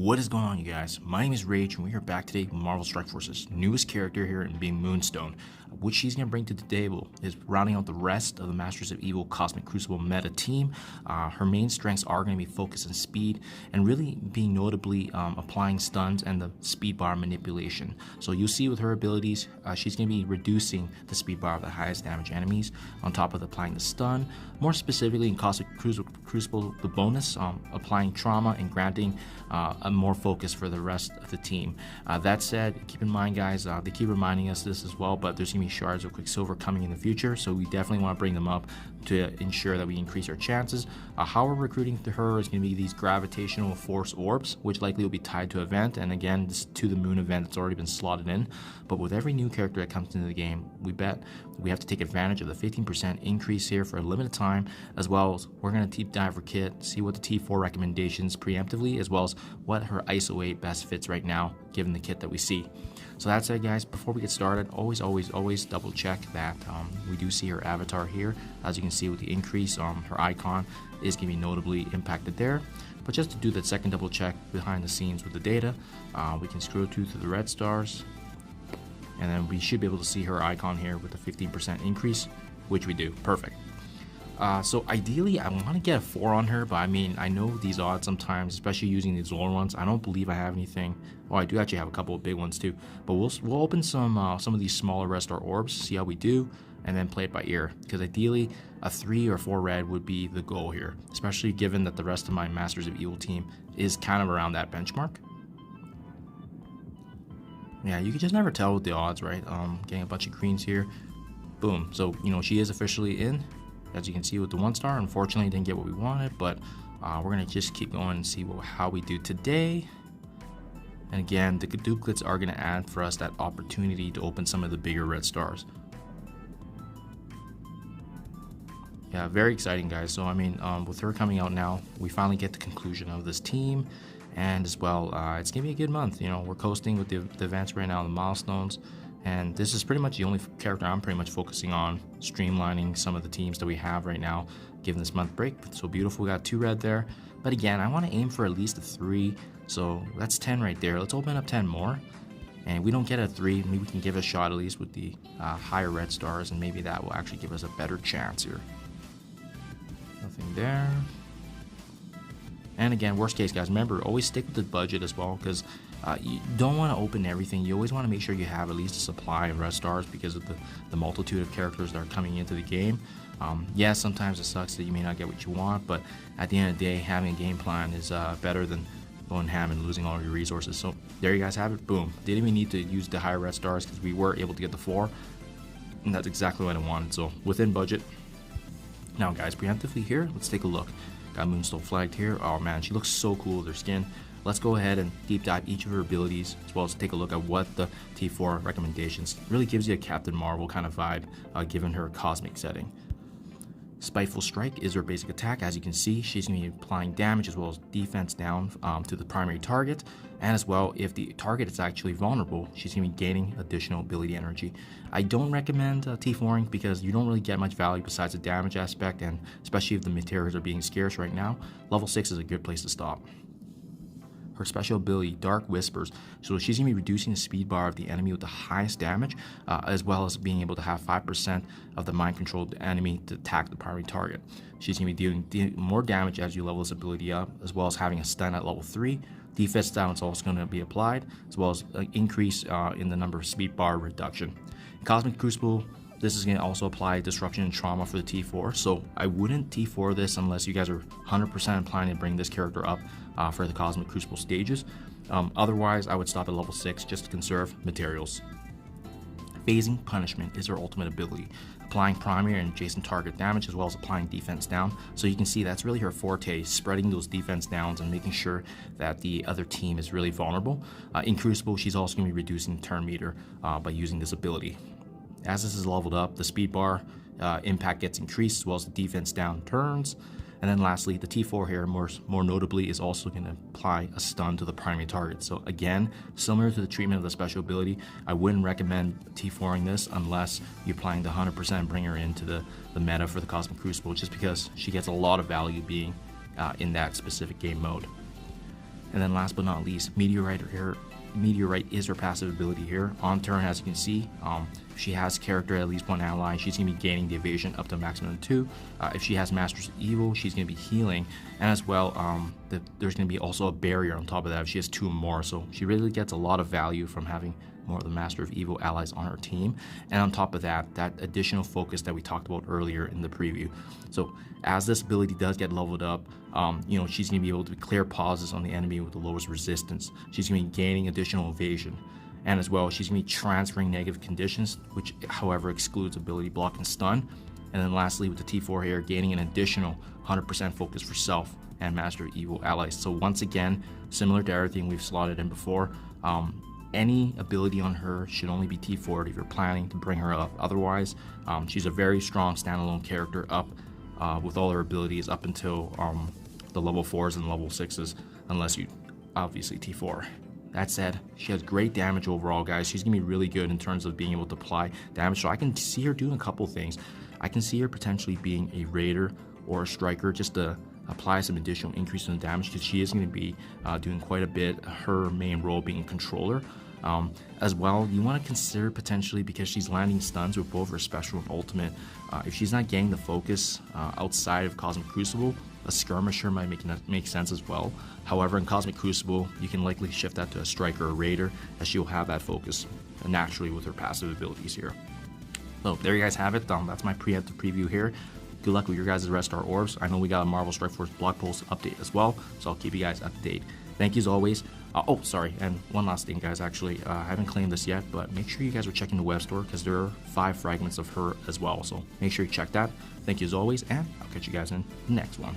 What is going on, you guys? My name is Rayge, and we are back today with Marvel Strike Force's newest character here, and being Moonstone. What she's going to bring to the table is rounding out the rest of the Masters of Evil Cosmic Crucible meta team. Her main strengths are going to be focus and speed, and really being notably applying stuns and the speed bar manipulation. So you'll see with her abilities, she's going to be reducing the speed bar of the highest damage enemies, on top of applying the stun. More specifically in Cosmic Crucible, the bonus, applying trauma and granting a more focus for the rest of the team. That said, keep in mind, guys, they keep reminding us this as well, but there's going to be shards of Quicksilver coming in the future, so we definitely want to bring them up to ensure that we increase our chances. How we're recruiting to her is going to be these gravitational force orbs, which likely will be tied to event, and again, this to the moon event that's already been slotted in. But with every new character that comes into the game, we bet we have to take advantage of the 15% increase here for a limited time, as well as we're going to deep dive her kit, see what the T4 recommendations preemptively, as well as what her Iso-8 best fits right now, given the kit that we see. So that said, guys, before we get started, always double check that we do see her avatar here. As you can see with the increase, her icon is going to be notably impacted there. But just to do that second double check behind the scenes with the data, we can scroll through to the red stars, and then we should be able to see her icon here with the 15% increase, which we do. Perfect. So ideally, I want to get a 4 on her, but I mean, I know these odds sometimes, especially using these lower ones. I don't believe I have anything. Oh, I do actually have a couple of big ones too. But we'll open some of these smaller red star orbs, see how we do, and then play it by ear. Because ideally, a 3 or 4 red would be the goal here, especially given that the rest of my Masters of Evil team is kind of around that benchmark. Yeah, you can just never tell with the odds, right? Getting a bunch of greens here. Boom. So, you know, she is officially in. As you can see with the 1 star, unfortunately didn't get what we wanted, but we're gonna just keep going and see how we do today. And again, the duplicates are gonna add for us that opportunity to open some of the bigger red stars. Yeah, very exciting, guys. So I mean, with her coming out now, we finally get the conclusion of this team, and as well, it's gonna be a good month. You know, we're coasting with the events right now, the milestones. And this is pretty much the only character I'm pretty much focusing on, streamlining some of the teams that we have right now, given this month break. So beautiful, we got 2 red there. But again, I want to aim for at least a 3, so that's 10 right there. Let's open up 10 more. And if we don't get a 3, maybe we can give it a shot at least with the higher red stars, and maybe that will actually give us a better chance here. Nothing there. And again, worst case, guys, remember, always stick with the budget as well, because you don't want to open everything. You always want to make sure you have at least a supply of red stars because of the multitude of characters that are coming into the game. Yeah, sometimes it sucks that you may not get what you want, but at the end of the day, having a game plan is better than going ham and losing all your resources. So there you guys have it. Boom. Didn't even need to use the higher red stars because we were able to get the 4, and that's exactly what I wanted. So within budget. Now, guys, preemptively here, let's take a look. Got Moonstone flagged here. Oh man, she looks so cool with her skin. Let's go ahead and deep dive each of her abilities, as well as take a look at what the T4 recommendations really gives you a Captain Marvel kind of vibe, given her cosmic setting. Spiteful Strike is her basic attack. As you can see, she's going to be applying damage as well as defense down to the primary target, and as well, if the target is actually vulnerable, she's going to be gaining additional ability energy. I don't recommend T4ing because you don't really get much value besides the damage aspect, and especially if the materials are being scarce right now, level 6 is a good place to stop. Her special ability, Dark Whispers, so she's going to be reducing the speed bar of the enemy with the highest damage, as well as being able to have 5% of the mind-controlled enemy to attack the primary target. She's going to be dealing more damage as you level this ability up, as well as having a stun at level 3. Defense down is also going to be applied, as well as an increase in the number of speed bar reduction. In Cosmic Crucible, this is going to also apply disruption and trauma for the T4, so I wouldn't T4 this unless you guys are 100% planning to bring this character up for the Cosmic Crucible stages. Otherwise, I would stop at level 6 just to conserve materials. Phasing Punishment is her ultimate ability, applying primary and adjacent target damage as well as applying defense down. So you can see that's really her forte, spreading those defense downs and making sure that the other team is really vulnerable. In Crucible, she's also going to be reducing turn meter by using this ability. As this is leveled up, the speed bar impact gets increased as well as the defense down turns. And then lastly, the T4 here, more notably, is also going to apply a stun to the primary target. So again, similar to the treatment of the special ability, I wouldn't recommend T4ing this unless you're applying the 100% and bring her into the meta for the Cosmic Crucible, just because she gets a lot of value being in that specific game mode. And then last but not least, Meteorite is her passive ability here. On turn, as you can see, if she has character at least one ally, she's going to be gaining the evasion up to maximum 2. If she has Masters of Evil, she's going to be healing. And as well, there's going to be also a barrier on top of that if she has 2 or more. So she really gets a lot of value from having more of the Master of Evil allies on her team. And on top of that, that additional focus that we talked about earlier in the preview. So as this ability does get leveled up, she's going to be able to clear pauses on the enemy with the lowest resistance. She's going to be gaining additional evasion. And as well, she's going to be transferring negative conditions, which however excludes ability block and stun. And then lastly, with the T4 here, gaining an additional 100% focus for self and Master of Evil allies. So once again, similar to everything we've slotted in before, any ability on her should only be T4 if you're planning to bring her up. Otherwise, she's a very strong standalone character up with all her abilities up until the level 4s and level 6s, unless you obviously T4. That said, she has great damage overall, guys. She's gonna be really good in terms of being able to apply damage. So I can see her doing a couple things. I can see her potentially being a raider or a striker just to apply some additional increase in the damage, because she is going to be doing quite a bit, her main role being a controller. As well, you want to consider potentially, because she's landing stuns with both her special and ultimate, if she's not getting the focus outside of Cosmic Crucible, a skirmisher might make sense as well. However, in Cosmic Crucible, you can likely shift that to a striker or raider, as she'll have that focus naturally with her passive abilities here. So there you guys have it. That's my preemptive preview here. Good luck with your guys' Red Star Orbs. I know we got a Marvel Strike Force blog post update as well, so I'll keep you guys up to date. Thank you as always. Oh, sorry, and one last thing, guys. Actually, I haven't claimed this yet, but make sure you guys are checking the web store, because there are 5 fragments of her as well. So make sure you check that. Thank you as always, and I'll catch you guys in the next one.